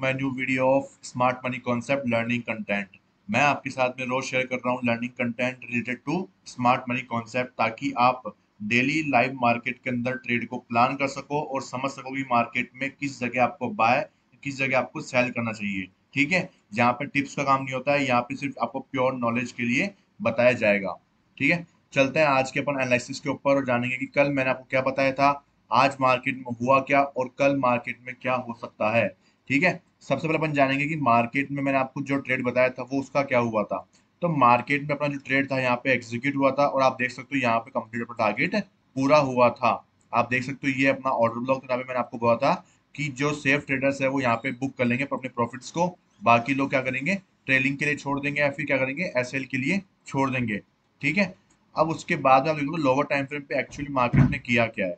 My new video of smart money concept learning content. मैं आपके साथ में रोज शेयर कर रहा हूँ learning content related to smart money concept, ताकि आप डेली लाइव मार्केट के अंदर ट्रेड को प्लान कर सको और समझ सको कि मार्केट में किस जगह आपको बाय, किस जगह आपको सेल करना चाहिए। ठीक है, यहाँ पे टिप्स का काम नहीं होता है, यहाँ पे सिर्फ आपको प्योर नॉलेज के लिए बताया जाएगा। ठीक है, चलते हैं आज के अपन एनालिसिस के ऊपर और जानेंगे कि कल मैंने आपको क्या बताया था, आज मार्केट में हुआ क्या और कल मार्केट में क्या हो सकता है। ठीक है, सबसे पहले अपन जानेंगे कि मार्केट में मैंने आपको जो ट्रेड बताया था वो उसका क्या हुआ था। तो मार्केट में अपना जो ट्रेड था यहाँ पे एग्जीक्यूट हुआ था और आप देख सकते हो यहाँ पे कंप्लीट अपना टारगेट पूरा हुआ था। आप देख सकते हो ये अपना ऑर्डर ब्लॉक था, यहाँ पे मैंने आपको बोला था कि जो सेफ ट्रेडर्स है वो यहाँ पे बुक कर लेंगे अपने प्रॉफिट्स को, बाकी लोग क्या करेंगे, ट्रेलिंग के लिए छोड़ देंगे या फिर क्या करेंगे, एसएल के लिए छोड़ देंगे। ठीक है, अब उसके बाद में आप देखो लोअर टाइम फ्रेम पे एक्चुअली मार्केट ने किया क्या है।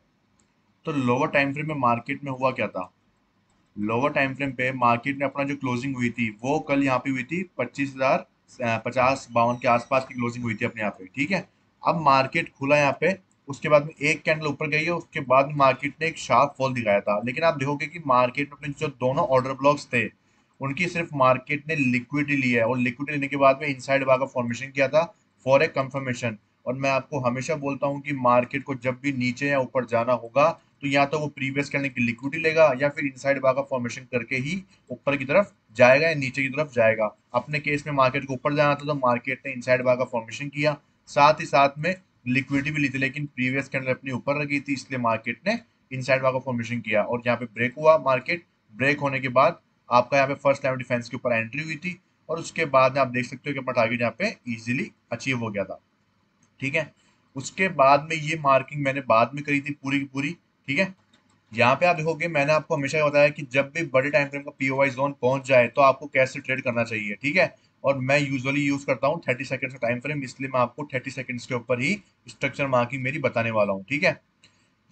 तो लोअर टाइम फ्रेम में मार्केट में हुआ क्या था, लोअर टाइम फ्रेम पे मार्केट में अपना जो क्लोजिंग हुई थी वो कल यहाँ पे हुई थी 25,050-52 के आसपास की क्लोजिंग हुई थी अपने यहाँ पे। ठीक है, अब मार्केट खुला यहाँ पे, उसके बाद में एक कैंडल ऊपर गई है, उसके बाद में मार्केट ने एक शार्प फॉल दिखाया था। लेकिन आप देखोगे कि मार्केट में अपने जो दोनों ऑर्डर ब्लॉक्स थे उनकी सिर्फ मार्केट ने लिक्विडिटी ली है और लिक्विडिटी लेने के बाद में इनसाइड बार का फॉर्मेशन किया था फॉर ए कंफर्मेशन। और मैं आपको हमेशा बोलता हूँ कि मार्केट को जब भी नीचे या ऊपर जाना होगा तो या तो वो प्रीवियस कैंडल की लिक्विडिटी लेगा या फिर इनसाइड बार का फॉर्मेशन करके ही ऊपर की तरफ जाएगा या नीचे की तरफ जाएगा। अपने केस में मार्केट को ऊपर जाना था तो मार्केट ने इनसाइड बार का फॉर्मेशन किया, साथ ही साथ में लिक्विडिटी भी ली थी, लेकिन प्रीवियस कैंडल अपनी ऊपर रखी थी इसलिए मार्केट ने इनसाइड बार का फॉर्मेशन किया और यहाँ पे ब्रेक हुआ। मार्केट ब्रेक होने के बाद आपका यहाँ पे फर्स्ट लाइन डिफेंस के ऊपर एंट्री हुई थी और उसके बाद में आप देख सकते हो कि अपना टारगेट यहाँ पे इजीली अचीव हो गया था। ठीक है, उसके बाद में ये मार्किंग मैंने बाद में करी थी पूरी की पूरी। ठीक है, यहाँ पे आप देखोगे मैंने आपको हमेशा बताया कि जब भी बड़े टाइम फ्रेम का पीओवाई जोन पहुंच जाए तो आपको कैसे ट्रेड करना चाहिए। ठीक है, और मैं यूजुअली यूज करता हूँ 30 सेकंड्स का टाइम फ्रेम, इसलिए मैं आपको 30 सेकंड्स के ऊपर ही स्ट्रक्चर मार्किंग मेरी बताने वाला हूँ। ठीक है,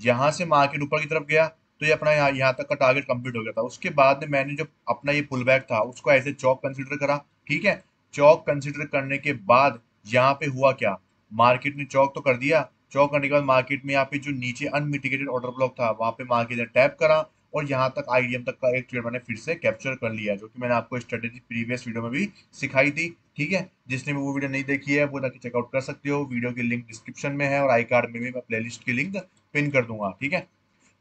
यहाँ से मार्केट ऊपर की तरफ गया तो ये अपना यहाँ तक का टारगेट कंप्लीट हो गया था। उसके बाद में मैंने जो अपना ये पुल बैक था उसको ऐसे चौक कंसिडर करा। ठीक है, चौक कंसिडर करने के बाद यहाँ पे हुआ क्या, मार्केट ने चौक तो कर दिया, चौक करने के बाद मार्केट में यहाँ पे जो नीचे अनमिटिगेटेड ऑर्डर ब्लॉक था वहां पे मार्केट ने टैप करा और यहाँ तक आईडीएम तक का एक ट्रेड मैंने फिर से कैप्चर कर लिया, जो कि मैंने आपको स्ट्रेटेजी प्रीवियस वीडियो में भी सिखाई थी। ठीक है, जिसने भी वो वीडियो नहीं देखी है वो जाके चेकआउट कर सकते हो, वीडियो की लिंक डिस्क्रिप्शन में है और आई कार्ड में भी मैं प्लेलिस्ट की लिंक पिन कर दूंगा। ठीक है,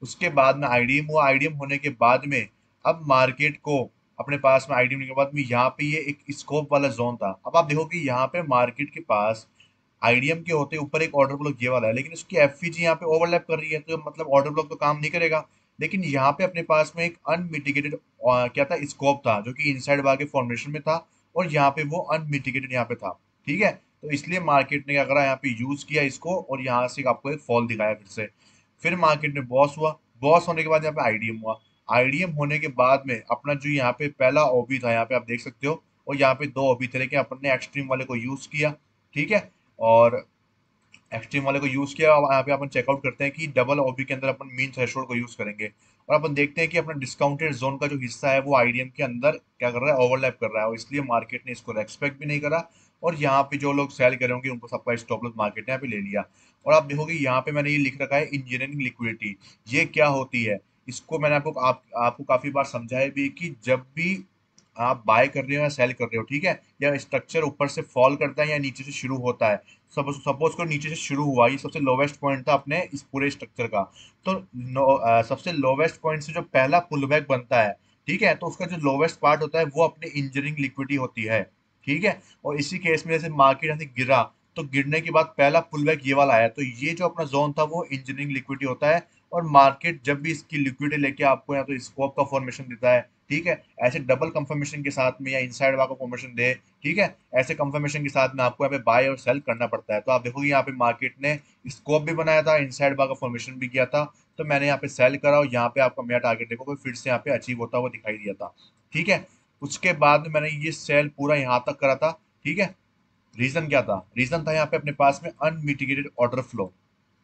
उसके बाद में आईडीएम हुआ, आईडीएम होने के बाद में अब मार्केट को अपने पास में आईडीएम होने के बाद में यहाँ पे ये एक स्कोप वाला जोन था। अब आप देखो कि यहाँ पे मार्केट के पास आईडीएम के होते ऊपर एक ऑर्डर ब्लॉक ये वाला है, लेकिन उसकी एफवीजी यहाँ पे ओवरलैप कर रही है तो मतलब ऑर्डर ब्लॉक तो काम नहीं करेगा। लेकिन यहाँ पे अपने पास में एक अनमिटिगेटेड क्या था, स्कोप था जो कि इनसाइड बार के फॉर्मेशन में था और यहाँ पे वो अनमिटिगेटेड यहाँ पे था। ठीक है, तो इसलिए मार्केट ने क्या करा, यहाँ पे यूज किया इसको और यहाँ से आपको एक फॉल दिखाया फिर से। फिर मार्केट में बॉस हुआ, बॉस होने के बाद यहाँ पे आईडीएम हुआ, आईडीएम होने के बाद में अपना जो यहाँ पे पहला ओबी था यहाँ पे आप देख सकते हो, और यहाँ पे दो ओबी थे लेकिन अपन ने एक्सट्रीम वाले को यूज किया। ठीक है, और एक्सट्रीम वाले को यूज किया। अब यहाँ पे अपन चेकआउट करते हैं कि डबल ओबी के अंदर अपन मीन थ्रेशोल्ड को यूज करेंगे और अपन देखते हैं कि अपना डिस्काउंटेड जोन का जो हिस्सा है वो आईडीएम के अंदर क्या कर रहा है, ओवरलैप कर रहा है और इसलिए मार्केट ने इसको रेस्पेक्ट भी नहीं करा और यहाँ पे जो लोग सेल करे होंगे उनको सबका स्टॉप लॉस मार्केट ने यहाँ पे ले लिया। और आप देखोगे यहाँ पे मैंने ये लिख रखा है इंजीनियरिंग लिक्विडिटी, ये क्या होती है, इसको मैंने आपको काफी बार समझाया भी कि जब भी आप बाय कर रहे हो या सेल कर रहे हो, ठीक है, या स्ट्रक्चर ऊपर से फॉल करता है या नीचे से शुरू होता है, सपोज सपोज को नीचे से शुरू हुआ, ये सबसे लोवेस्ट पॉइंट था अपने इस पूरे स्ट्रक्चर का। तो सबसे लोवेस्ट पॉइंट से जो पहला पुल बैक बनता है, ठीक है, तो उसका जो लोवेस्ट पार्ट होता है वो अपने इंजीनियरिंग लिक्विडिटी होती है। ठीक है, और इसी केस में जैसे मार्केट यहाँ से गिरा तो गिरने के बाद पहला पुल बैक ये वाला आया, तो ये जो अपना जोन था वो इंजीनियरिंग लिक्विडिटी होता है। और मार्केट जब भी इसकी लिक्विडिटी लेके आपको या तो स्कोप का फॉर्मेशन देता है, ठीक है, ऐसे डबल कंफर्मेशन के साथ में या इनसाइड वाला फॉर्मेशन दे, ठीक है, ऐसे कंफर्मेशन के साथ में आपको यहाँ पे बाय और सेल करना पड़ता है। तो आप देखोगे यहाँ पे मार्केट ने स्कोप भी बनाया था, इनसाइड बार का फॉर्मेशन भी किया था, तो मैंने यहाँ पे सेल करा और यहाँ पे आपका मेरा टारगेट देखोगे फिर से यहाँ पे अचीव होता हुआ दिखाई दिया था। ठीक है, उसके बाद में मैंने ये सेल पूरा यहाँ तक करा था। ठीक है, रीजन क्या था, रीजन था यहाँ पे अपने पास में unmitigated order flow,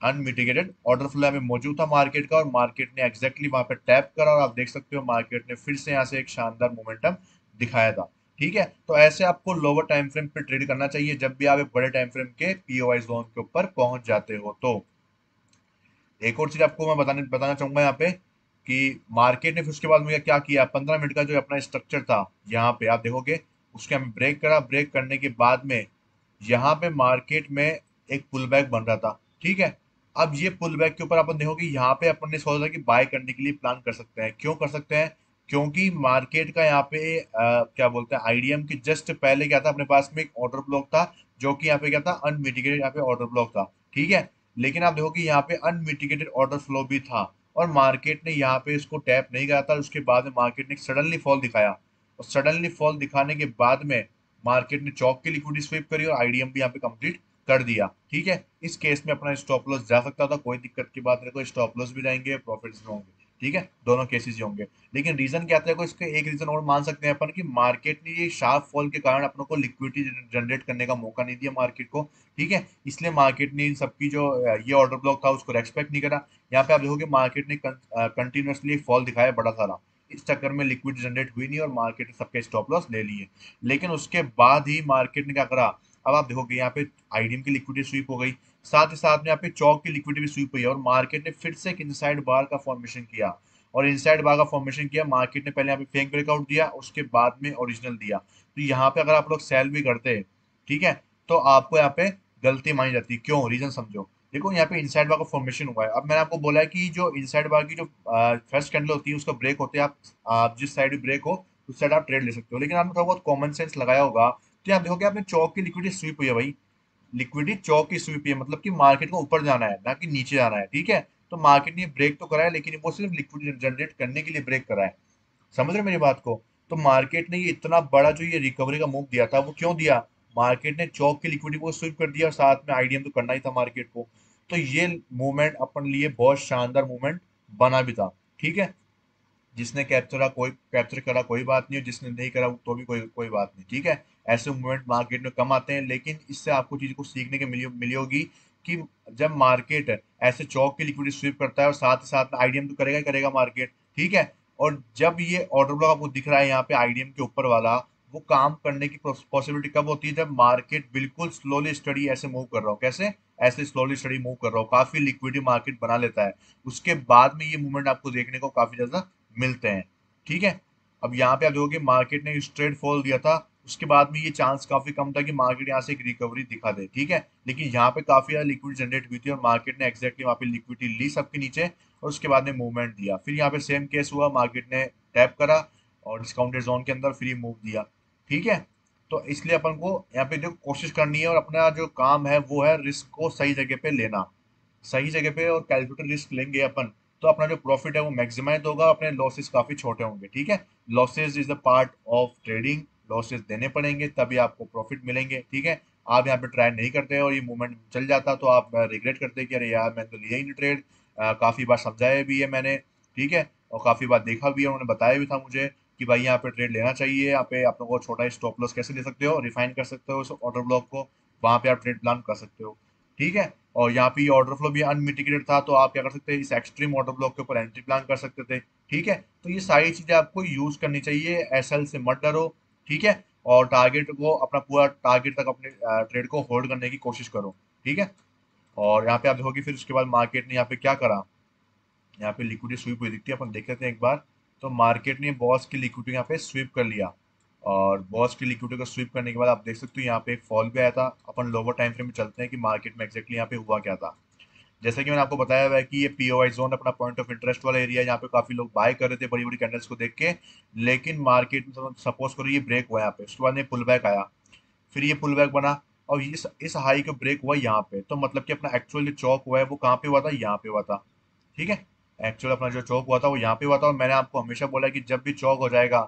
unmitigated order flow में मौजूद था मार्केट का और मार्केट ने एग्जैक्टली वहां पे टैप करा और आप देख सकते हो मार्केट ने फिर से यहाँ से एक शानदार मोमेंटम दिखाया था। ठीक है, तो ऐसे आपको लोअर टाइम फ्रेम पे ट्रेड करना चाहिए जब भी आप एक बड़े टाइम फ्रेम के पीओआई जोन के ऊपर पहुंच जाते हो। तो एक और चीज आपको मैं बताना चाहूंगा यहाँ पे कि मार्केट ने फिर उसके बाद मुझे क्या किया, 15 मिनट का जो अपना स्ट्रक्चर था यहाँ पे आप देखोगे, उसके हमें ब्रेक करा। ब्रेक करने के बाद में यहाँ पे मार्केट में एक पुल बैक बन रहा था, ठीक है। अब ये पुल बैक के ऊपर अपन देखोगे यहाँ पे अपन ने सोचा कि बाय करने के लिए प्लान कर सकते हैं। क्यों कर सकते हैं? क्योंकि मार्केट का यहाँ पे क्या बोलते हैं, आईडीएम के जस्ट पहले क्या था, अपने पास में एक ऑर्डर ब्लॉक था, जो कि यहाँ पे क्या था, अनमिटिगेटेड यहाँ पे ऑर्डर ब्लॉक था, ठीक है। लेकिन आप देखो कि यहाँ पे अनमिटिगेटेड ऑर्डर फ्लो भी था, और मार्केट ने यहाँ पे इसको टैप नहीं करा था। उसके बाद में मार्केट ने सडनली फॉल दिखाया, और सडनली फॉल दिखाने के बाद में मार्केट ने चौक की लिक्विडिटी स्वीप करी और आईडीएम भी यहाँ पे कंप्लीट कर दिया, ठीक है। इस केस में अपना स्टॉप लॉस जा सकता था, कोई दिक्कत की बात नहीं, कोई स्टॉप लॉस भी जाएंगे, प्रॉफिट्स भी होंगे, ठीक है, दोनों केसेस ही होंगे। लेकिन रीजन क्या था, इसके एक रीजन और मान सकते हैं अपन कि मार्केट ने ये शार्प फॉल के कारण अपनों को लिक्विडिटी जनरेट करने का मौका नहीं दिया मार्केट को, ठीक है। इसलिए मार्केट ने इन सबकी जो ये ऑर्डर ब्लॉक था उसको रेस्पेक्ट नहीं करा। यहाँ पे आप देखोगे मार्केट ने कंटिन्यूसली फॉल दिखाया बड़ा सारा, इस चक्कर में लिक्विड जनरेट हुई नहीं और मार्केट ने सबके स्टॉप लॉस ले लिए। लेकिन उसके बाद ही मार्केट ने क्या करा, अब आप देखोगे यहाँ पे आईडीएम की लिक्विडिटी स्वीप हो गई, साथ ही साथ में यहाँ पे चौक की लिक्विडिटी भी स्वीप हुई है, और मार्केट ने फिर से एक इनसाइड बार का फॉर्मेशन किया। और इनसाइड बार का फॉर्मेशन किया, मार्केट ने पहले यहाँ पे फेक ब्रेकआउट दिया, उसके बाद में ओरिजिनल दिया। तो यहाँ पे अगर आप लोग सेल भी करते हैं, ठीक है, तो आपको यहाँ पे गलती मानी जाती है। क्यों? रीजन समझो। देखो यहाँ पे इनसाइड बार का फॉर्मेशन हुआ है। अब मैंने आपको बोला है कि जो इनसाइड बार की जो फर्स्ट कैंडल होती है उसका ब्रेक होते हैं, आप जिस साइड भी ब्रेक हो उस साइड आप ट्रेड ले सकते हो। लेकिन आपने थोड़ा बहुत कॉमन सेंस लगाया होगा, तो आप देखोगे आपने चौक की लिक्विडिटी स्वीप हुई है भाई, लिक्विडिटी चौक की स्वीप है, मतलब कि मार्केट को ऊपर जाना है ना कि नीचे जाना है, ठीक है। तो मार्केट ने ब्रेक तो करा है, लेकिन वो सिर्फ लिक्विडिटी जनरेट करने के लिए ब्रेक करा है। समझ रहे हो मेरी बात को? तो मार्केट ने ये इतना बड़ा जो ये रिकवरी का मूव दिया था, वो क्यों दिया? मार्केट ने चौक की लिक्विडिटी को स्वीप कर दिया, और साथ में आईडीएम तो करना ही था मार्केट को। तो ये मूवमेंट अपन लिए बहुत शानदार मूवमेंट बना भी था, ठीक है। जिसने कैप्चर करा कोई बात नहीं, और जिसने नहीं करा तो भी कोई कोई बात नहीं, ठीक है। ऐसे मूवमेंट मार्केट में कम आते हैं, लेकिन इससे आपको चीज को सीखने के मिली होगी कि जब मार्केट ऐसे चौक की लिक्विडिटी स्वीप करता है और साथ ही साथ आईडीएम तो करेगा ही करेगा मार्केट, ठीक है। और जब ये ऑर्डर ब्लॉक आपको दिख रहा है यहाँ पे आईडीएम के ऊपर वाला, वो काम करने की पॉसिबिलिटी कब होती है? जब मार्केट बिल्कुल स्लोली स्टडी ऐसे मूव कर रहा हो। कैसे? ऐसे स्लोली स्टडी मूव कर रहा हो, काफी लिक्विडिटी मार्केट बना लेता है, उसके बाद में ये मूवमेंट आपको देखने को काफी ज्यादा मिलते हैं, ठीक है। अब यहाँ पे आप देखोगे मार्केट ने स्ट्रेट फॉल दिया था, उसके बाद में ये चांस काफी कम था कि मार्केट यहाँ से एक रिकवरी दिखा दे, ठीक है। लेकिन यहाँ पे काफी ज्यादा लिक्विड जनरेट हुई थी, और मार्केट ने एक्जैक्टली वहाँ पे लिक्विडिटी ली सबके नीचे, और उसके बाद में मूवमेंट दिया। फिर यहाँ पे सेम केस हुआ, मार्केट ने टैप करा और डिस्काउंटेड जोन के अंदर फ्री मूव दिया, ठीक है। तो इसलिए अपन को यहाँ पे जो कोशिश करनी है, और अपना जो काम है वो है रिस्क को सही जगह पे लेना। सही जगह पे और कैलकुलेटर रिस्क लेंगे अपन, तो अपना जो प्रॉफिट है वो मैक्सिमाइज होगा, अपने लॉसेस काफी छोटे होंगे, ठीक है। Losses is the part of trading, losses देने पड़ेंगे तभी आपको प्रॉफिट मिलेंगे, ठीक है। आप यहाँ पे ट्राई नहीं करते और ये मूवमेंट चल जाता, तो आप रिग्रेट करते कि अरे यार मैंने तो लिया ही नहीं ट्रेड। काफी बार समझाया भी है मैंने, ठीक है, और काफी बार देखा भी है, उन्होंने बताया भी था मुझे कि भाई यहाँ पे ट्रेड लेना चाहिए, यहाँ पे आप लोगों को छोटा स्टॉप लॉस कैसे ले सकते हो, रिफाइन कर सकते हो उस ऑर्डर ब्लॉक को, वहां पे आप ट्रेड प्लान कर सकते हो, ठीक है। और यहाँ पे ऑर्डर फ्लो भी अनमिटिगेटेड था, तो आप क्या कर सकते हैं, इस एक्सट्रीम ऑर्डर ब्लॉक के ऊपर एंट्री प्लान कर सकते थे, ठीक है। तो ये सारी चीजें आपको यूज करनी चाहिए, एसएल से मत डरो, ठीक है। और टारगेट को अपना पूरा टारगेट तक अपने ट्रेड को होल्ड करने की कोशिश करो, ठीक है। और यहाँ पे आप देखोगे फिर उसके बाद मार्केट ने यहाँ पे क्या करा, यहाँ पे लिक्विडिटी स्वीप हुई दिखती है, अपन देख लेते हैं एक बार। तो मार्केट ने बॉस की लिक्विडिटी यहाँ पे स्वीप कर लिया, और बॉस की लिक्विडिटी को स्वीप करने के बाद आप देख सकते हो यहाँ पे एक फॉल भी आया था। अपन लोअर टाइम फ्रेम में चलते हैं कि मार्केट में एक्जैक्टली यहाँ पे हुआ क्या था। जैसा कि मैंने आपको बताया हुआ है कि ये पीओआई जोन अपना पॉइंट ऑफ इंटरेस्ट वाला एरिया है, यहाँ पे काफी लोग बाय कर रहे थे बड़ी बड़ी कैंडल्स को देख के। लेकिन मार्केट में सपोज करो ये ब्रेक हुआ यहाँ पे, उसके बाद में पुल बैक आया, फिर ये पुल बैक बना, और इस हाई का ब्रेक हुआ यहाँ पे, तो मतलब कि अपना एक्चुअल जो चौक हुआ है वो कहाँ पे हुआ था, यहाँ पे हुआ था, ठीक है। एक्चुअल अपना जो चौक हुआ था वो यहाँ पे हुआ था, और मैंने आपको हमेशा बोला कि जब भी चौक हो जाएगा,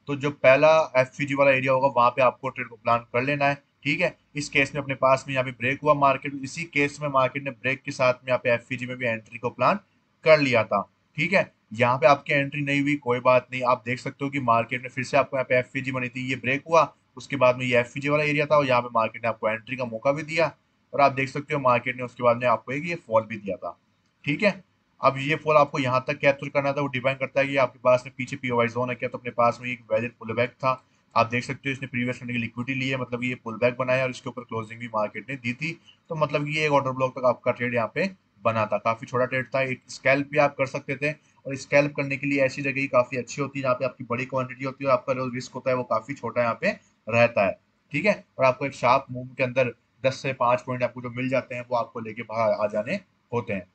तो जो पहला एफसीजी वाला एरिया होगा वहां पे आपको ट्रेड को प्लान कर लेना है, ठीक है। इस केस में अपने पास में यहाँ पे ब्रेक हुआ मार्केट, इसी केस में मार्केट ने ब्रेक के साथ में यहाँ पे एफसीजी में भी एंट्री को प्लान कर लिया था, ठीक है। यहाँ पे आपकी एंट्री नहीं हुई कोई बात नहीं, आप देख सकते हो कि मार्केट में फिर से आपको यहाँ पे एफसीजी बनी थी, ये ब्रेक हुआ, उसके बाद में ये एफसीजी वाला एरिया था, और यहाँ पे मार्केट ने आपको एंट्री का मौका भी दिया, और आप देख सकते हो मार्केट ने उसके बाद में आपको एक ये फॉल भी दिया था, ठीक है। अब ये फॉल आपको यहाँ तक कैप्चर करना था, वो डिपेंड करता है कि आपके पास में पीछे पीओवाई जोन है क्या। तो अपने पास में एक वैलिड पुल बैक था, आप देख सकते हो इसने प्रीवियस करने की लिक्विडिटी ली है, मतलब ये पुल बैक बनाया और इसके ऊपर क्लोजिंग भी मार्केट ने दी थी। तो मतलब ये एक ऑर्डर ब्लॉक तक आपका ट्रेड यहाँ पे बना था, काफी छोटा ट्रेड था, एक स्कैल्प भी आप कर सकते थे। और स्कैल्प करने के लिए ऐसी जगह ही काफी अच्छी होती है जहाँ पे आपकी बड़ी क्वांटिटी होती है और आपका जो रिस्क होता है वो काफी छोटा यहाँ पे रहता है। ठीक है, और आपको एक शार्प मूव के अंदर 10 से 5 पॉइंट आपको जो मिल जाते हैं वो आपको लेके बाहर आ जाने होते हैं।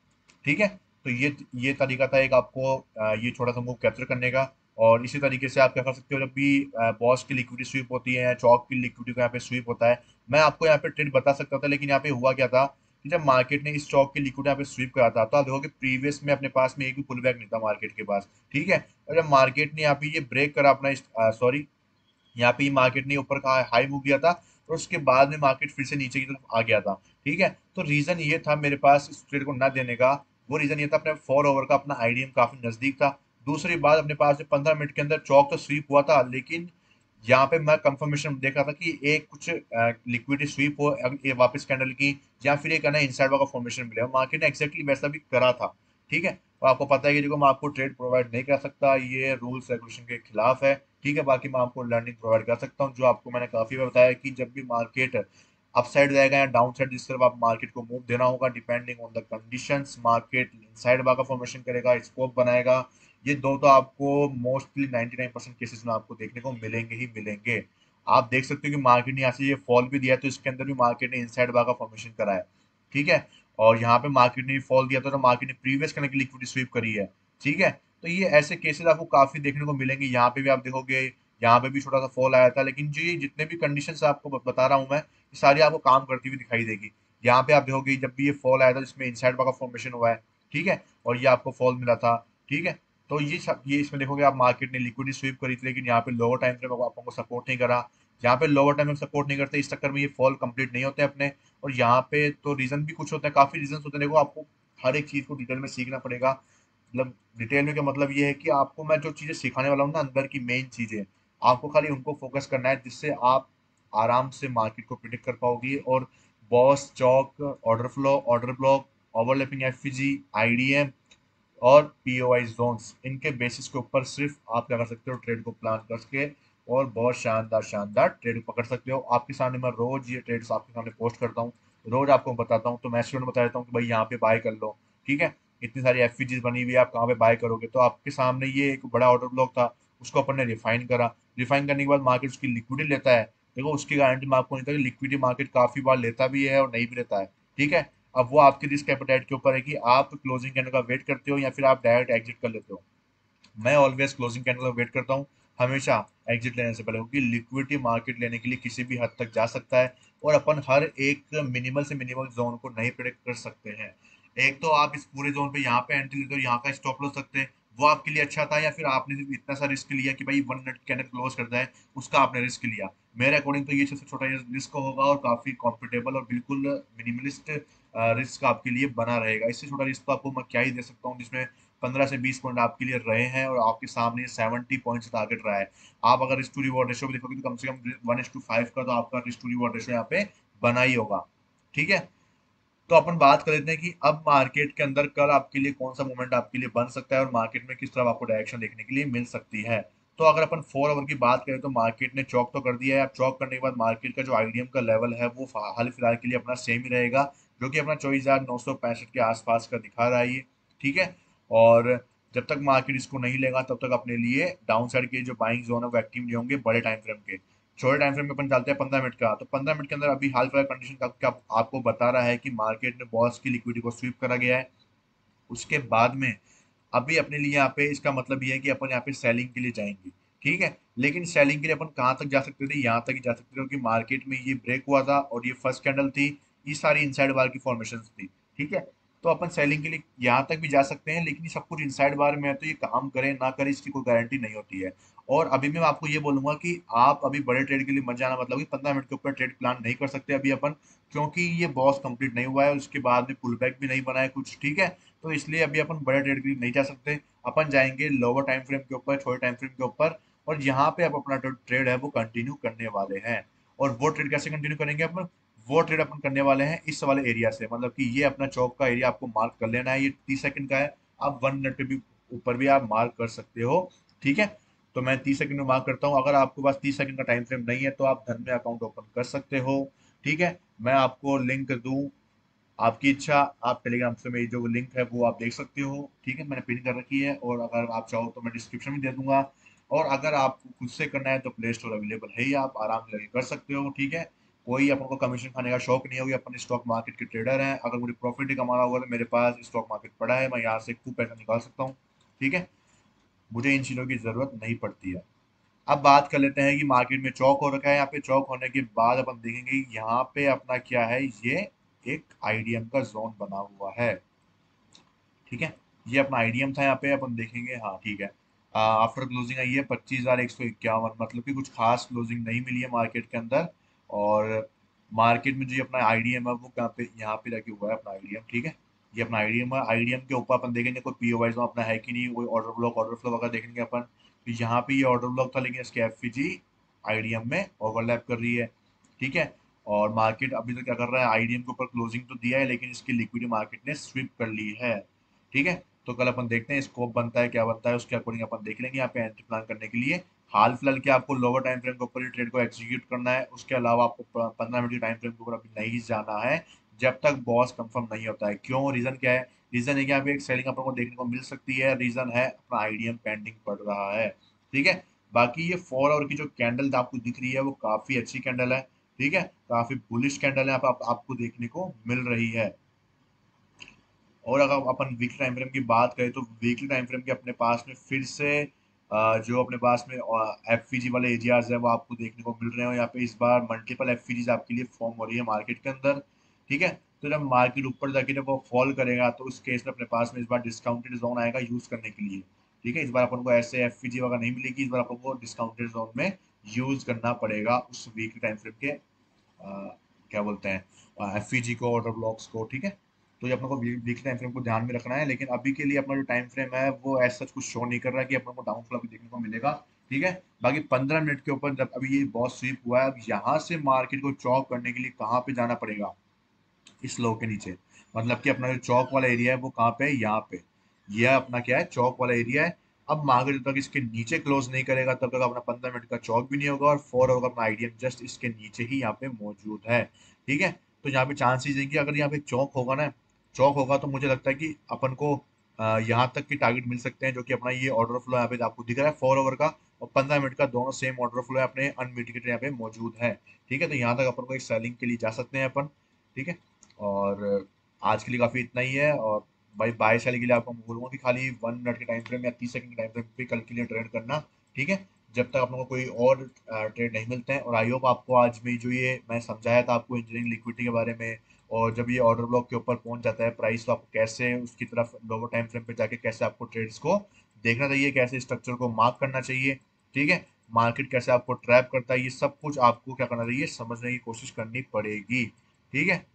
ठीक है, तो ये तरीका था एक आपको ये छोटा सा मूव कैप्चर करने का। और इसी तरीके से आप क्या कर सकते हो, जब भी बॉस की लिक्विडिटी स्वीप होती है या चौक की लिक्विडिटी को यहाँ पे स्वीप होता है, मैं आपको यहाँ पे ट्रेड बता सकता था, लेकिन यहाँ पे हुआ क्या था कि जब मार्केट ने इस चौक की लिक्विडिटी यहाँ पे स्वीप करा था तो आप देखोगे प्रीवियस में अपने पास में एक भी पुल बैक नहीं था मार्केट के पास। ठीक है, और जब मार्केट ने यहाँ पे ये ब्रेक करा अपना, सॉरी, यहाँ पे मार्केट ने ऊपर का हाई मूव दिया था और उसके बाद में मार्केट फिर से नीचे की तरफ आ गया था। ठीक है, तो रीजन ये था मेरे पास इस ट्रेड को ना देने का, वो रीजन ये था अपने 4 ओवर का अपना आईडीएम काफी नजदीक था। दूसरी बात, अपने पास में 15 मिनट के अंदर चौक तो स्वीप हुआ था, लेकिन यहाँ पे मैं कंफर्मेशन देख रहा था कि एक कुछ लिक्विडिटी स्वीप हो ये वापस कैंडल की, या फिर एक है ना इनसाइड का फॉर्मेशन मिले, मार्केट ने एक्जैक्टली वैसा भी करा था। ठीक है, तो आपको पता है कि देखो मैं आपको ट्रेड प्रोवाइड नहीं कर सकता, ये रूल्स रेगुलेशन के खिलाफ है। ठीक है, बाकी मैं आपको लर्निंग प्रोवाइड कर सकता हूँ, जो आपको मैंने काफी बार बताया कि जब भी मार्केट अप साइड जाएगा या डाउन साइड जिस तरफ आप मार्केट को मूव देना होगा depending on the conditions, market inside bar का फॉर्मेशन करेगा, स्कोप बनाएगा। ये दो तो आपको मोस्टली 99% केसेस में आपको देखने को मिलेंगे ही मिलेंगे। आप देख सकते हो कि मार्केट ने यहाँ से ये फॉल भी दिया है, तो इसके अंदर भी मार्केट ने इनसाइड बार का फॉर्मेशन करा है। ठीक है, और यहाँ पे मार्केट ने फॉल दिया था तो मार्केट ने प्रीवियस करने की लिक्विडिटी स्वीप करी है। ठीक है, तो ये ऐसे केसेस आपको काफी देखने को मिलेंगे। यहाँ पे भी आप देखोगे, यहाँ पे भी छोटा सा फॉल आया था, लेकिन जो ये जितने भी कंडीशंस आपको बता रहा हूँ मैं, ये सारी आपको काम करती हुई दिखाई देगी। यहाँ पे आप देखोगे जब भी ये फॉल आया था जिसमें इनसाइड का फॉर्मेशन हुआ है। ठीक है, और ये आपको फॉल मिला था। ठीक है, तो ये इसमें देखोगे आप मार्केट ने लिक्विडिटी स्वीप करी थी, लेकिन यहाँ पे लोअर टाइम फ्रेम आपको सपोर्ट नहीं करा। यहाँ पे लोअर टाइम में सपोर्ट नहीं करते, इस चक्कर में ये फॉल कंप्लीट नहीं होते अपने। और यहाँ पे तो रीजन भी कुछ होते हैं, काफी रीजन होते हैं। देखो आपको हर एक चीज को डिटेल में सीखना पड़ेगा। मतलब डिटेल में क्या मतलब ये है कि आपको मैं जो चीजें सिखाने वाला हूँ ना, अंदर की मेन चीजें, आपको खाली उनको फोकस करना है, जिससे आप आराम से मार्केट को प्रिडिक्ट कर पाओगे। और BOS, CHoCH, order flow, order block, overlapping FVG, IDM और पीओआई जोन्स, इनके बेसिस के ऊपर सिर्फ आप क्या कर सकते हो, ट्रेड को प्लान करके और बहुत शानदार शानदार ट्रेड पकड़ सकते हो। आपके सामने मैं रोज ये ट्रेड्स आपके सामने पोस्ट करता हूँ, रोज आपको बताता हूँ, तो मैं स्टूडेंट बता देता हूँ कि भाई यहाँ पे बाय कर लो। ठीक है, इतनी सारी एफपीजीज बनी हुई है, आप कहाँ पे बाय करोगे, तो आपके सामने ये एक बड़ा ऑर्डर ब्लॉक था, उसको अपन ने रिफाइन करा। रिफाइन करने के बाद मार्केट उसकी लिक्विडिटी लेता है। देखो उसकी गारंटी मैं आपको नहीं था कि लिक्विडिटी मार्केट काफी बार लेता भी है और नहीं भी लेता है। ठीक है, अब वो आपकी रिस्क एपेटाइट के ऊपर है कि आप क्लोजिंग कैंडल का वेट करते हो या फिर आप डायरेक्ट एग्जिट कर लेते हो। मैं ऑलवेज क्लोजिंग कैंडल का वेट करता हूँ, हमेशा एग्जिट लेने से पहले, क्योंकि लिक्विडिटी मार्केट लेने के लिए किसी भी हद तक जा सकता है और अपन हर एक मिनिमल से मिनिमल जोन को नहीं प्रेडिक्ट कर सकते हैं। एक तो आप इस पूरे जोन पे यहाँ पे एंट्री लेते हो, यहाँ का स्टॉप लॉस सकते हैं, वो आपके लिए अच्छा था, या फिर आपने सिर्फ इतना सा रिस्क लिया कि भाई 1 मिनट कैंडल क्लोज करता है, उसका आपने रिस्क लिया। मेरे अकॉर्डिंग तो ये सबसे छोटा रिस्क होगा और काफी कॉम्फर्टेबल और बिल्कुल मिनिमलिस्ट रिस्क आपके लिए बना रहेगा। इससे छोटा रिस्क तो आपको मैं क्या ही दे सकता हूँ, जिसमें 15 से 20 पॉइंट आपके लिए रहे हैं और आपके सामने 70 पॉइंट टारगेट रहा है। आप अगर रिस्क टू रिवॉर्ड रेशियो भी देखोगे तो कम से कम 1:5 का तो आपका रिस्क टू रिवॉर्ड रेशियो यहाँ पे बना ही होगा। ठीक है, तो अपन बात कर लेते हैं कि अब मार्केट के अंदर कल आपके लिए कौन सा मोमेंट आपके लिए बन सकता है और मार्केट में किस तरह आपको डायरेक्शन देखने के लिए मिल सकती है। तो अगर अपन 4 ओवर की बात करें तो मार्केट ने चौक तो कर दिया है। अब चौक करने के बाद मार्केट का जो आईडीएम का लेवल है वो हाल फिलहाल के लिए अपना सेम ही रहेगा, जो कि अपना 24,965 के आसपास का दिखा रहा है ये। ठीक है, और जब तक मार्केट इसको नहीं लेगा तब तक अपने लिए डाउन साइड के जो बाइंग जोन है वो एक्टिव नहीं होंगे बड़े टाइम फ्रेम के। छोटे टाइम फ्रेम में अपन डालते हैं 15 मिनट का, तो 15 मिनट के अंदर अभी हाल फिलहाल कंडीशन का क्या आपको बता रहा है कि मार्केट ने बॉस की लिक्विडिटी को स्वीप करा गया है। उसके बाद में अभी अपने लिए यहाँ पे इसका मतलब ये है कि अपन यहाँ पे सेलिंग के लिए जाएंगे। ठीक है, लेकिन सेलिंग के लिए अपन कहाँ तक जा सकते थे, यहाँ तक ही जा सकते थे, क्योंकि मार्केट में ये ब्रेक हुआ था और ये फर्स्ट कैंडल थी, ये सारी इनसाइड बार की फॉर्मेशन थी। ठीक है, तो अपन सेलिंग के लिए यहाँ तक भी जा सकते हैं, लेकिन ये सब कुछ इनसाइड बार में है, तो ये काम करे ना करे इसकी कोई गारंटी नहीं होती है। और अभी मैं आपको ये बोलूंगा कि आप अभी बड़े ट्रेड के लिए मत जाना, मतलब कि 15 मिनट के ऊपर ट्रेड प्लान नहीं कर सकते अभी अपन, क्योंकि ये बॉस कंप्लीट नहीं हुआ है, उसके बाद में पुल बैक भी नहीं बना है कुछ। ठीक है, तो इसलिए अभी अपन बड़े ट्रेड के लिए नहीं जा सकते। अपन जाएंगे लोअर टाइम फ्रेम के ऊपर, छोटे टाइम फ्रेम के ऊपर, और यहाँ पे अब अपना जो ट्रेड है वो कंटिन्यू करने वाले हैं। और वो ट्रेड कैसे कंटिन्यू करेंगे अपन, वो ट्रेड अपन करने वाले हैं इस वाले एरिया से, मतलब कि ये अपना चौक का एरिया आपको मार्क कर लेना है, ये 30 सेकंड का है। आप 1 मिनट पे भी ऊपर भी आप मार्क कर सकते हो। ठीक है, तो मैं 30 सेकंड में मार्क करता हूँ। अगर आपके पास 30 सेकंड का टाइम फ्रेम नहीं है तो आप धन में अकाउंट ओपन कर सकते हो। ठीक है, मैं आपको लिंक दूं आपकी इच्छा, आप टेलीग्राम से मेरी जो लिंक है वो आप देख सकते हो, ठीक है, मैंने पिन कर रखी है, और अगर आप चाहो तो मैं डिस्क्रिप्शन में दे दूंगा। और अगर आपको खुद से करना है तो प्ले स्टोर अवेलेबल है ही, आप आराम से लगे कर सकते हो, ठीक है। कोई अपन को कमीशन खाने का शौक नहीं होगी, अपन स्टॉक मार्केट के ट्रेडर हैं, अगर मुझे प्रॉफिट ही कमाना होगा तो मेरे पास स्टॉक मार्केट पड़ा है, मैं यहाँ से खूब पैसा निकाल सकता हूँ, ठीक है। मुझे इन चीज़ों की ज़रूरत नहीं पड़ती है। अब बात कर लेते हैं कि मार्केट में चौक हो रखा है, यहाँ पे चौक होने के बाद अपन देखेंगे यहाँ पे अपना क्या है, ये एक आईडीएम का जोन बना हुआ है, ठीक है। ये अपना आईडीएम था, यहाँ पे अपन देखेंगे, हाँ ठीक है। आफ्टर क्लोजिंग आई है 25,151, मतलब कि कुछ खास क्लोजिंग नहीं मिली है मार्केट के अंदर। और मार्केट में जो ये अपना आईडीएम है वो कहाँ पे, यहाँ पे जाके हुआ है अपना आईडीएम, ठीक है। ये अपना आईडीएम है, आईडीएम के ऊपर अपन देखेंगे कोई पीओ वाइज अपना है कि नहीं, कोई ऑर्डर ब्लॉक ऑर्डर फ्लो वगैरह देखेंगे अपन, तो यहाँ पे ये ऑर्डर ब्लॉक था, लेकिन इसके एफपीजी आईडीएम में ओवरलैप कर रही है, ठीक है। और मार्केट अभी तक क्या कर रहा है, आईडीएम के ऊपर क्लोजिंग तो दिया है, लेकिन इसकी लिक्विडिटी मार्केट ने स्विप कर ली है, ठीक है। तो कल अपन देखते हैं स्कोप बनता है क्या बनता है, उसके अकॉर्डिंग अपन देख लेंगे यहाँ पे एंट्री प्लान करने के लिए। हाल फिलहाल के आपको लोअर टाइम फ्रेम के ऊपर ही ट्रेड को एग्जीक्यूट करना है, उसके अलावा आपको 15 मिनट की टाइम फ्रेम के ऊपर अभी नहीं जाना है, जब तक बॉस कंफर्म नहीं होता है। क्यों, रीजन क्या है? रीजन है कि यहाँ पे एक सेलिंग अपन को देखने को मिल सकती है, रीजन है अपना आईडीएम पेंडिंग पड़ रहा है, ठीक है। बाकी ये 4 आवर की जो कैंडल आपको दिख रही है वो काफी अच्छी कैंडल है, ठीक है, काफी बुलिश कैंडल है, आपको देखने को मिल रही है। और अगर अपन वीकली टाइम फ्रेम की बात करें तो वीकली टाइम फ्रेम के अपने पास में फिर से जो अपने पास में एफवीजी वाले एरियाज है वो आपको देखने को मिल रहे हैं, यहाँ पे इस बार मल्टीपल एफवीजीज आपके लिए फॉर्म हो रही है मार्केट के अंदर, ठीक है। तो जब मार्केट ऊपर जाके जब वो फॉल करेगा तो उस केस में अपने पास में इस बार डिस्काउंटेड जोन आएगा यूज करने के लिए, ठीक है। इस बार अपन को ऐसे एफवीजी वगैरह नहीं मिलेगी, इस बार अपन को डिस्काउंटेड जोन में यूज करना पड़ेगा उस वीकली टाइम फ्रेम के क्या बोलते हैं एफईजी को, ऑर्डर ब्लॉक्स को, ठीक है। तो ये अपने को वीकली टाइम फ्रेम को ध्यान में रखना है, लेकिन अभी के लिए अपना जो टाइम फ्रेम है वो ऐसा कुछ शो नहीं कर रहा है कि अपने को डाउनफॉल अभी देखने को मिलेगा, ठीक है। बाकी 15 मिनट के ऊपर जब अभी ये बॉस स्वीप हुआ है, अब यहाँ से मार्केट को चौक करने के लिए कहाँ पे जाना पड़ेगा, इस लो के नीचे, मतलब कि अपना जो चौक वाला एरिया है वो कहाँ पे है, यहाँ पे। यह अपना क्या है, चौक वाला एरिया है। अब मार्केट जब तक इसके नीचे क्लोज नहीं करेगा तब तक अपना 15 मिनट का चौक भी नहीं होगा, और 4 आवर अपना आईडीएम जस्ट इसके नीचे ही यहाँ पे मौजूद है, ठीक है। तो यहाँ पे चांसेस है कि अगर यहाँ पे चौक होगा ना, चौक होगा तो मुझे लगता है कि अपन को यहाँ तक की टारगेट मिल सकते हैं, जो कि अपना ये ऑर्डर फ्लो यहाँ पे आपको दिख रहा है 4 आवर का और 15 मिनट का, दोनों सेम ऑर्डर फ्लो है अपने अनमिटिगेटेड यहाँ पे मौजूद है, ठीक है। तो यहाँ तक अपन को एक सेलिंग के लिए जा सकते हैं अपन, ठीक है। और आज के लिए काफ़ी इतना ही है। और भाई बाय सेल के लिए आपको मैं बोलूँगा कि खाली 1 मिनट के टाइम फ्रेम या 30 सेकंड के टाइम फ्रेम पे कल के लिए ट्रेड करना, ठीक है। जब तक आप लोगों को कोई और ट्रेड नहीं मिलते हैं। और आई होप आपको आज में जो ये मैं समझाया था आपको इंजीनियरिंग लिक्विडिटी के बारे में, और जब ये ऑर्डर ब्लॉक के ऊपर पहुंच जाता है प्राइस, तो आपको कैसे उसकी तरफ लोअर टाइम फ्रेम पे जाके कैसे आपको ट्रेड्स को देखना चाहिए, कैसे स्ट्रक्चर को मार्क करना चाहिए, ठीक है। मार्केट कैसे आपको ट्रैप करता है, ये सब कुछ आपको क्या करना चाहिए, समझने की कोशिश करनी पड़ेगी, ठीक है।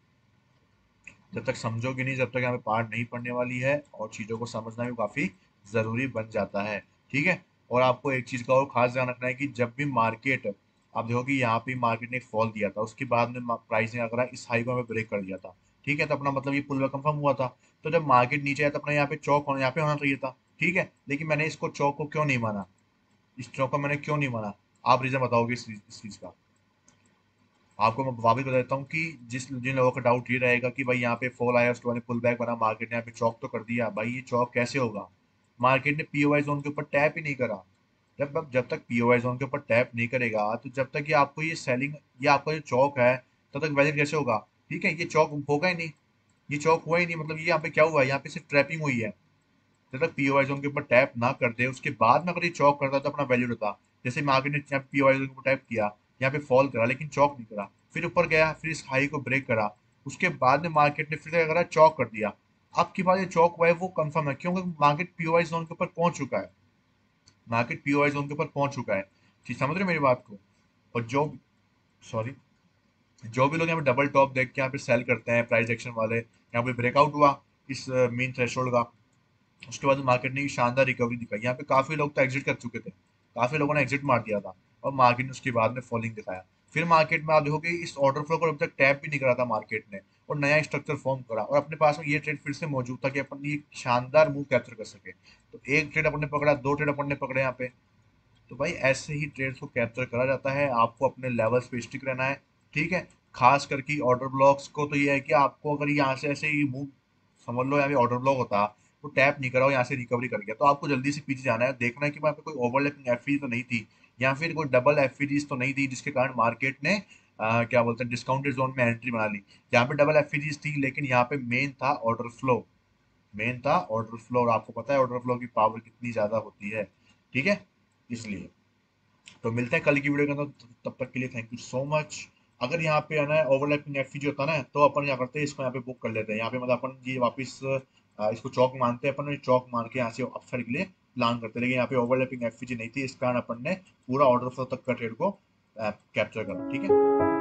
जब तक समझोगे नहीं, जब तक यहाँ पे पार्ट नहीं पड़ने वाली है, और चीज़ों को समझना भी काफ़ी ज़रूरी बन जाता है, ठीक है। और आपको एक चीज़ का और खास ध्यान रखना है कि जब भी मार्केट, आप देखो कि यहाँ पे मार्केट ने एक फॉल दिया था, उसके बाद में प्राइस ने अगर इस हाई को हमें ब्रेक कर दिया था, ठीक है, तो अपना मतलब ये पुल कंफर्म हुआ था। तो जब मार्केट नीचे आया तो अपना यहाँ पे चौक होना, यहाँ पे होना चाहिए था, ठीक है। लेकिन मैंने इसको चौक को क्यों नहीं माना, इस चौक को मैंने क्यों नहीं माना, आप रीज़न बताओगे इस चीज़ का? आपको मैं वापस बता देता हूँ कि जिन लोगों का डाउट ये रहेगा कि भाई यहाँ पे फॉल आया उसके बाद पुल बैक बना, मार्केट ने यहाँ पे चौक तो कर दिया, भाई ये चौक कैसे होगा, मार्केट ने पीओआई जोन के ऊपर टैप ही नहीं करा। जब तक पीओआई जोन के ऊपर टैप नहीं करेगा, तो जब तक ये आपको ये सेलिंग, ये आपका जो चौक है, तब तक वैलिड कैसे होगा, ठीक है। ये चौक होगा ही नहीं, ये चौक हुआ ही नहीं, मतलब ये यहाँ पे क्या हुआ है, यहाँ पे सिर्फ ट्रैपिंग हुई है। जब तक पीओआई जोन के ऊपर टैप ना कर दे उसके बाद में अगर ये चौक करता तो अपना वैल्यूड होता। जैसे मार्केट ने पीओआई जोन के ऊपर टैप किया, यहाँ पे फॉल करा लेकिन चौक नहीं करा, फिर ऊपर गया, फिर इस हाई को ब्रेक करा, उसके बाद में मार्केट ने फिर क्या करा, चौक कर दिया। अब की बात ये चौक हुआ है वो कंफर्म है, क्योंकि मार्केट पीओआई जोन के ऊपर पहुंच चुका है, मार्केट पीओआई जोन के ऊपर पहुंच चुका है, ठीक समझ रहे हो मेरी बात को? और जो, सॉरी, जो भी लोग यहाँ पे डबल टॉप देख के यहाँ पे सेल करते हैं प्राइस एक्शन वाले, यहाँ पे ब्रेकआउट हुआ इस मेन थ्रेशोल्ड का, उसके बाद मार्केट ने शानदार रिकवरी दिखाई, यहाँ पे काफी लोग तो एग्जिट कर चुके थे, काफी लोगों ने एग्जिट मार दिया था, और मार्केट ने उसके बाद में फॉलिंग दिखाया। फिर मार्केट में आप देखोगे इस ऑर्डर फ्लो को अभी तक टैप भी नहीं करा था मार्केट ने, और नया स्ट्रक्चर फॉर्म करा, और अपने पास में ये ट्रेड फिर से मौजूद था कि अपन ये शानदार मूव कैप्चर कर सके। तो एक ट्रेड अपन ने पकड़ा, दो ट्रेड अपन ने पकड़े यहाँ पे। तो भाई ऐसे ही ट्रेड्स को कैप्चर करा जाता है, आपको अपने लेवल्स पे स्टिक रहना है, ठीक है। खास करके ऑर्डर ब्लॉक्स को तो ये है कि आपको अगर यहाँ से ऐसे ही मूव, समझ लो यहाँ पे ऑर्डर ब्लॉक होता, तो टैप नहीं करा हो, यहाँ से रिकवरी कर गया, तो आपको जल्दी से पीछे जाना है, देखना है कि वहाँ पे कोई ओवरलैपिंग एफईडी तो नहीं थी, या फिर कोई डबल एफईडीज तो नहीं थी जिसके कारण मार्केट ने क्या बोलते हैं डिस्काउंटेड जोन में एंट्री बना ली। यहाँ पे डबल एफईडीज थी, लेकिन यहाँ पे मेन था ऑर्डर फ्लो, मेन था ऑर्डर फ्लो, और आपको पता है ऑर्डर फ्लो की पावर कितनी ज्यादा होती है, ठीक है, इसलिए। तो मिलते हैं कल की वीडियो के अंदर, तब तक के लिए थैंक यू सो मच। अगर यहाँ पे आना है ओवरलैपिंग एफ जो होता है ना, तो अपन क्या करते हैं, इसको यहाँ पे बुक कर लेते हैं, यहाँ पे मतलब अपन ये वापस इसको चौक मानते हैं, अपन चौक मान के यहाँ से अपसाइड के लिए प्लान करते हैं, लेकिन यहाँ पे ओवरलैपिंग एफ नहीं थी, इस कारण अपन ने पूरा ऑर्डर फ्लो तक का ट्रेड को कैप्चर करा, ठीक है।